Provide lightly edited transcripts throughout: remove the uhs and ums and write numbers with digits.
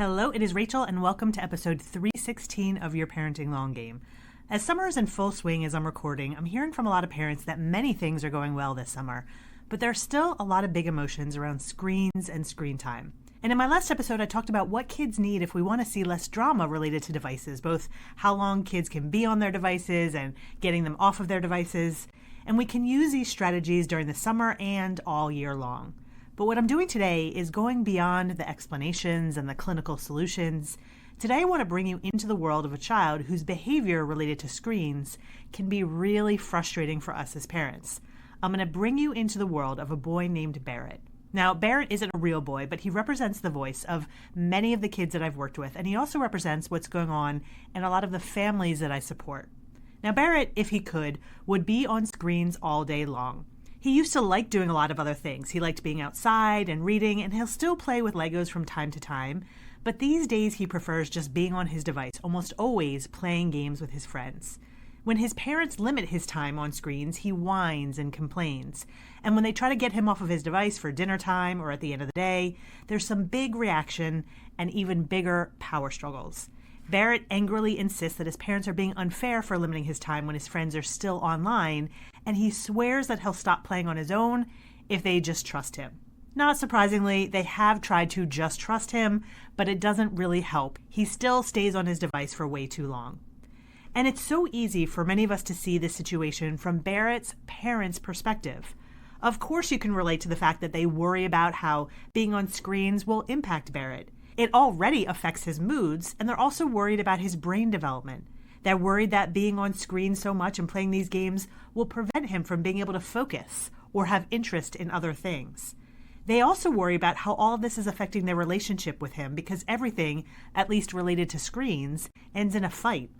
Hello, it is Rachel, and welcome to episode 316 of Your Parenting Long Game. As summer is in full swing as I'm recording, I'm hearing from a lot of parents that many things are going well this summer, but there are still a lot of big emotions around screens and screen time. And in my last episode, I talked about what kids need if we want to see less drama related to devices, both how long kids can be on their devices and getting them off of their devices. And we can use these strategies during the summer and all year long. But what I'm doing today is going beyond the explanations and the clinical solutions. Today I want to bring you into the world of a child whose behavior related to screens can be really frustrating for us as parents. I'm going to bring you into the world of a boy named Barrett. Now, Barrett isn't a real boy, but he represents the voice of many of the kids that I've worked with, and he also represents what's going on in a lot of the families that I support. Now, Barrett, if he could, would be on screens all day long. He used to like doing a lot of other things. He liked being outside and reading, and he'll still play with Legos from time to time. But these days he prefers just being on his device, almost always playing games with his friends. When his parents limit his time on screens, he whines and complains. And when they try to get him off of his device for dinner time or at the end of the day, there's some big reaction and even bigger power struggles. Barrett angrily insists that his parents are being unfair for limiting his time when his friends are still online, and he swears that he'll stop playing on his own if they just trust him. Not surprisingly, they have tried to just trust him, but it doesn't really help. He still stays on his device for way too long. And it's so easy for many of us to see this situation from Barrett's parents' perspective. Of course you can relate to the fact that they worry about how being on screens will impact Barrett. It already affects his moods, and they're also worried about his brain development. They're worried that being on screen so much and playing these games will prevent him from being able to focus or have interest in other things. They also worry about how all of this is affecting their relationship with him because everything, at least related to screens, ends in a fight.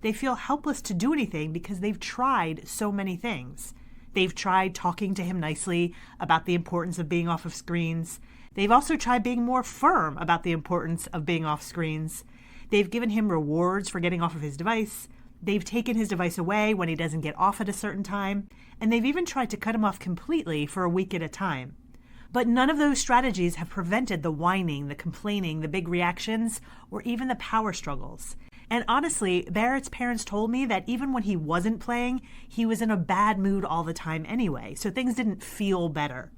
They feel helpless to do anything because they've tried so many things. They've tried talking to him nicely about the importance of being off of screens. They've also tried being more firm about the importance of being off screens. They've given him rewards for getting off of his device. They've taken his device away when he doesn't get off at a certain time. And they've even tried to cut him off completely for a week at a time. But none of those strategies have prevented the whining, the complaining, the big reactions, or even the power struggles. And honestly, Barrett's parents told me that even when he wasn't playing, he was in a bad mood all the time anyway, so things didn't feel better.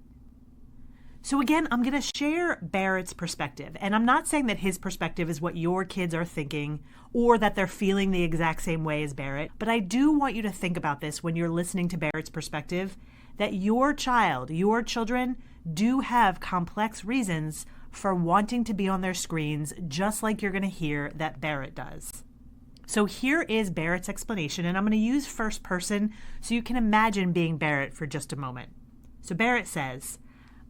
So again, I'm going to share Barrett's perspective, and I'm not saying that his perspective is what your kids are thinking or that they're feeling the exact same way as Barrett, but I do want you to think about this when you're listening to Barrett's perspective, that your child, your children, do have complex reasons for wanting to be on their screens, just like you're going to hear that Barrett does. So here is Barrett's explanation, and I'm going to use first person so you can imagine being Barrett for just a moment. So Barrett says,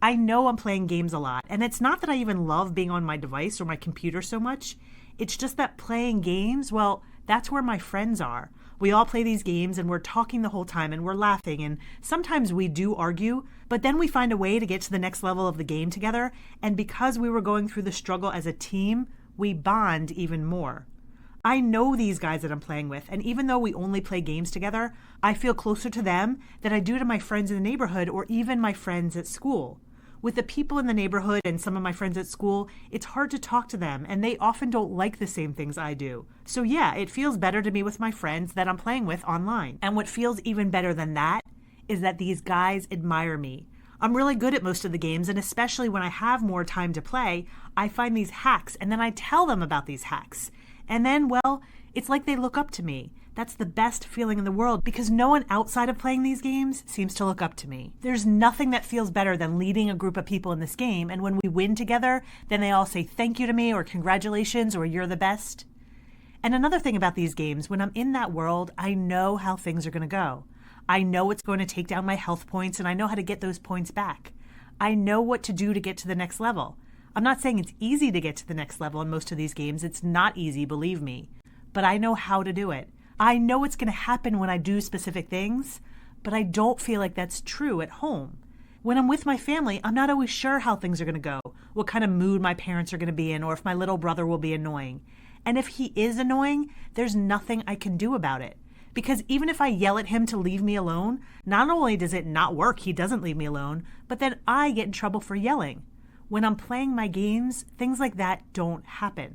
I know I'm playing games a lot, and it's not that I even love being on my device or my computer so much. It's just that playing games, well, that's where my friends are. We all play these games and we're talking the whole time and we're laughing, and sometimes we do argue, but then we find a way to get to the next level of the game together, and because we were going through the struggle as a team, we bond even more. I know these guys that I'm playing with, and even though we only play games together, I feel closer to them than I do to my friends in the neighborhood or even my friends at school. With the people in the neighborhood and some of my friends at school, it's hard to talk to them, and they often don't like the same things I do. So yeah, it feels better to be with my friends that I'm playing with online. And what feels even better than that is that these guys admire me. I'm really good at most of the games, and especially when I have more time to play, I find these hacks, and then I tell them about these hacks. And then, well, it's like they look up to me. That's the best feeling in the world because no one outside of playing these games seems to look up to me. There's nothing that feels better than leading a group of people in this game, and when we win together, then they all say thank you to me or congratulations or you're the best. And another thing about these games, when I'm in that world, I know how things are going to go. I know it's going to take down my health points, and I know how to get those points back. I know what to do to get to the next level. I'm not saying it's easy to get to the next level in most of these games. It's not easy, believe me. But I know how to do it. I know it's going to happen when I do specific things, but I don't feel like that's true at home. When I'm with my family, I'm not always sure how things are going to go, what kind of mood my parents are going to be in, or if my little brother will be annoying. And if he is annoying, there's nothing I can do about it. Because even if I yell at him to leave me alone, not only does it not work, he doesn't leave me alone, but then I get in trouble for yelling. When I'm playing my games, things like that don't happen.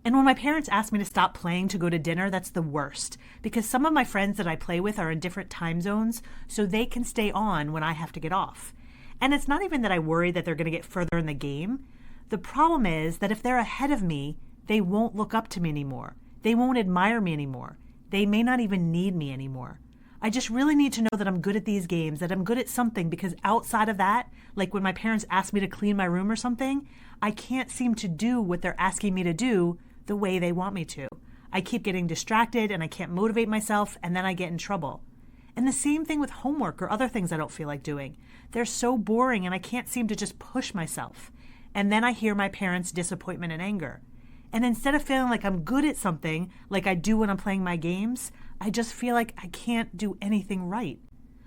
And when my parents ask me to stop playing to go to dinner, that's the worst, because some of my friends that I play with are in different time zones, so they can stay on when I have to get off. And it's not even that I worry that they're going to get further in the game. The problem is that if they're ahead of me, they won't look up to me anymore. They won't admire me anymore. They may not even need me anymore. I just really need to know that I'm good at these games, that I'm good at something, because outside of that, like when my parents ask me to clean my room or something, I can't seem to do what they're asking me to do the way they want me to. I keep getting distracted and I can't motivate myself, and then I get in trouble. And the same thing with homework or other things I don't feel like doing. They're so boring and I can't seem to just push myself. And then I hear my parents' disappointment and anger. And instead of feeling like I'm good at something, like I do when I'm playing my games, I just feel like I can't do anything right.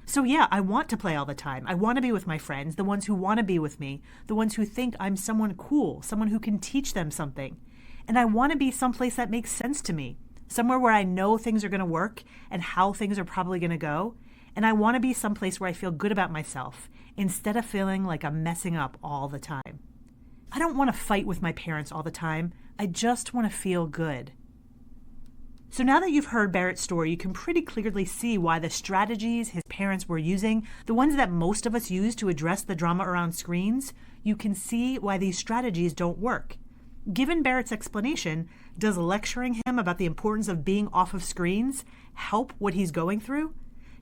So yeah, I want to play all the time. I want to be with my friends, the ones who want to be with me, the ones who think I'm someone cool, someone who can teach them something. And I want to be someplace that makes sense to me, somewhere where I know things are going to work and how things are probably going to go. And I want to be someplace where I feel good about myself instead of feeling like I'm messing up all the time. I don't want to fight with my parents all the time. I just want to feel good. So now that you've heard Barrett's story, you can pretty clearly see why the strategies his parents were using, the ones that most of us use to address the drama around screens, you can see why these strategies don't work. Given Barrett's explanation, does lecturing him about the importance of being off of screens help what he's going through?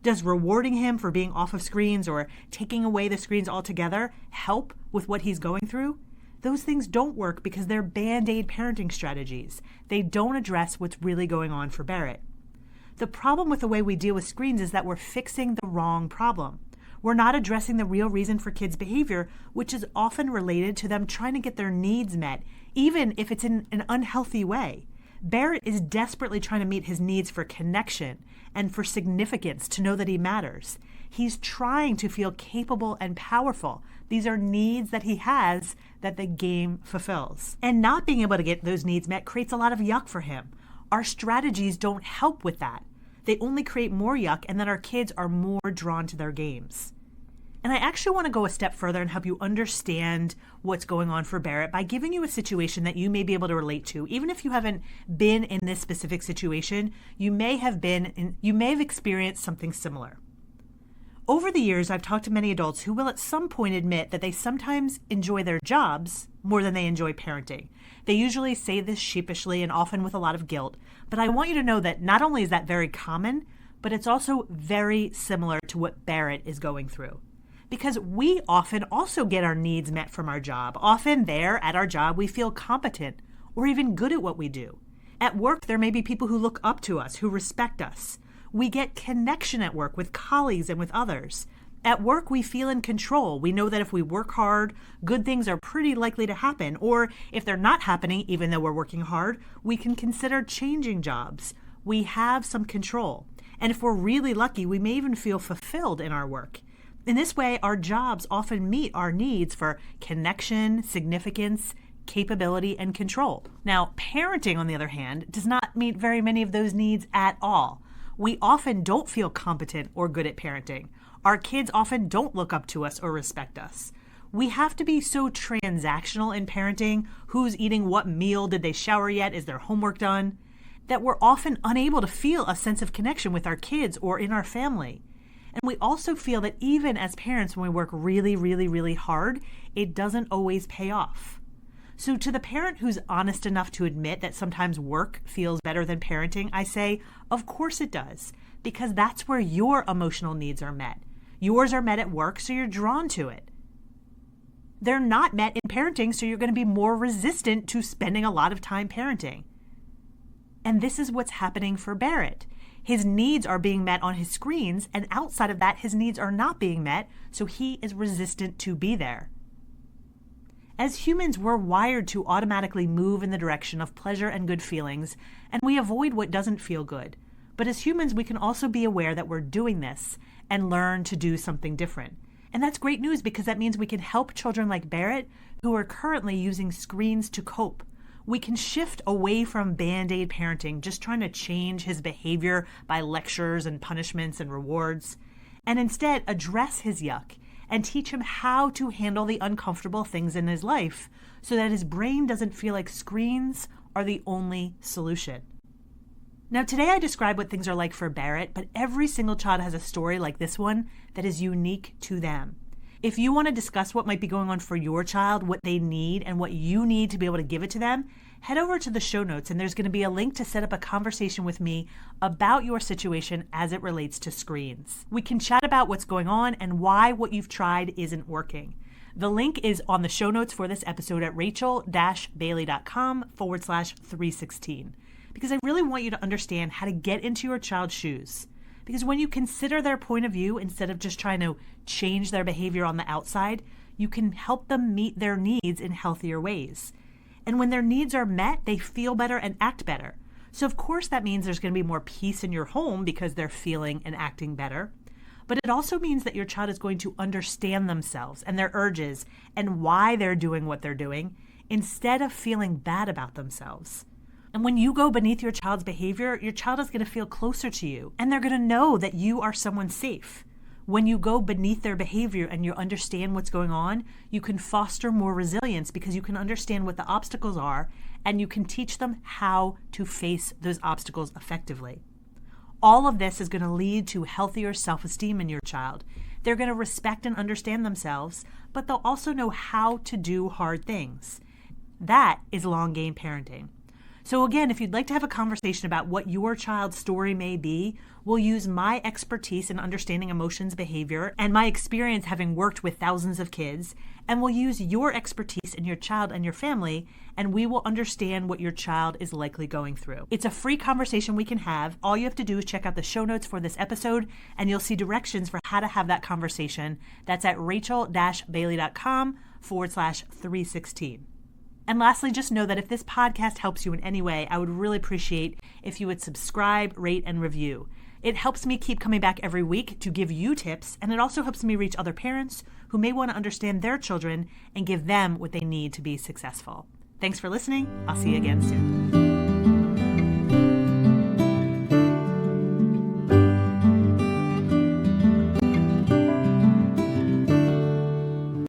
Does rewarding him for being off of screens or taking away the screens altogether help with what he's going through? Those things don't work because they're Band-Aid parenting strategies. They don't address what's really going on for Barrett. The problem with the way we deal with screens is that we're fixing the wrong problem. We're not addressing the real reason for kids' behavior, which is often related to them trying to get their needs met, even if it's in an unhealthy way. Barrett is desperately trying to meet his needs for connection and for significance, to know that he matters. He's trying to feel capable and powerful. These are needs that he has that the game fulfills. And not being able to get those needs met creates a lot of yuck for him. Our strategies don't help with that. They only create more yuck, and then our kids are more drawn to their games. And I actually want to go a step further and help you understand what's going on for Barrett by giving you a situation that you may be able to relate to. Even if you haven't been in this specific situation, you may have experienced something similar. Over the years, I've talked to many adults who will at some point admit that they sometimes enjoy their jobs more than they enjoy parenting. They usually say this sheepishly and often with a lot of guilt, but I want you to know that not only is that very common, but it's also very similar to what Barrett is going through. Because we often also get our needs met from our job. Often there at our job, we feel competent or even good at what we do. At work, there may be people who look up to us, who respect us. We get connection at work with colleagues and with others. At work, we feel in control. We know that if we work hard, good things are pretty likely to happen. Or if they're not happening, even though we're working hard, we can consider changing jobs. We have some control. And if we're really lucky, we may even feel fulfilled in our work. In this way, our jobs often meet our needs for connection, significance, capability, and control. Now, parenting, on the other hand, does not meet very many of those needs at all. We often don't feel competent or good at parenting. Our kids often don't look up to us or respect us. We have to be so transactional in parenting, who's eating what meal, did they shower yet, is their homework done, that we're often unable to feel a sense of connection with our kids or in our family. And we also feel that even as parents, when we work really, really, really hard, it doesn't always pay off. So to the parent who's honest enough to admit that sometimes work feels better than parenting, I say, of course it does, because that's where your emotional needs are met. Yours are met at work, so you're drawn to it. They're not met in parenting, so you're going to be more resistant to spending a lot of time parenting. And this is what's happening for Barrett. His needs are being met on his screens, and outside of that, his needs are not being met, so he is resistant to be there. As humans, we're wired to automatically move in the direction of pleasure and good feelings, and we avoid what doesn't feel good. But as humans, we can also be aware that we're doing this and learn to do something different. And that's great news, because that means we can help children like Barrett who are currently using screens to cope. We can shift away from Band-Aid parenting, just trying to change his behavior by lectures and punishments and rewards, and instead address his yuck and teach him how to handle the uncomfortable things in his life so that his brain doesn't feel like screens are the only solution. Now, today I describe what things are like for Barrett, but every single child has a story like this one that is unique to them. If you want to discuss what might be going on for your child, what they need, and what you need to be able to give it to them, head over to the show notes, and there's going to be a link to set up a conversation with me about your situation as it relates to screens. We can chat about what's going on and why what you've tried isn't working. The link is on the show notes for this episode at rachel-bailey.com/316, because I really want you to understand how to get into your child's shoes. Because when you consider their point of view instead of just trying to change their behavior on the outside, you can help them meet their needs in healthier ways. And when their needs are met, they feel better and act better. So of course that means there's going to be more peace in your home because they're feeling and acting better. But it also means that your child is going to understand themselves and their urges and why they're doing what they're doing instead of feeling bad about themselves. And when you go beneath your child's behavior, your child is going to feel closer to you, and they're going to know that you are someone safe. When you go beneath their behavior and you understand what's going on, you can foster more resilience because you can understand what the obstacles are, and you can teach them how to face those obstacles effectively. All of this is going to lead to healthier self-esteem in your child. They're going to respect and understand themselves, but they'll also know how to do hard things. That is long game parenting. So again, if you'd like to have a conversation about what your child's story may be, we'll use my expertise in understanding emotions, behavior, and my experience having worked with thousands of kids, and we'll use your expertise in your child and your family, and we will understand what your child is likely going through. It's a free conversation we can have. All you have to do is check out the show notes for this episode, and you'll see directions for how to have that conversation. That's at rachel-bailey.com/316. And lastly, just know that if this podcast helps you in any way, I would really appreciate if you would subscribe, rate, and review. It helps me keep coming back every week to give you tips, and it also helps me reach other parents who may want to understand their children and give them what they need to be successful. Thanks for listening. I'll see you again soon.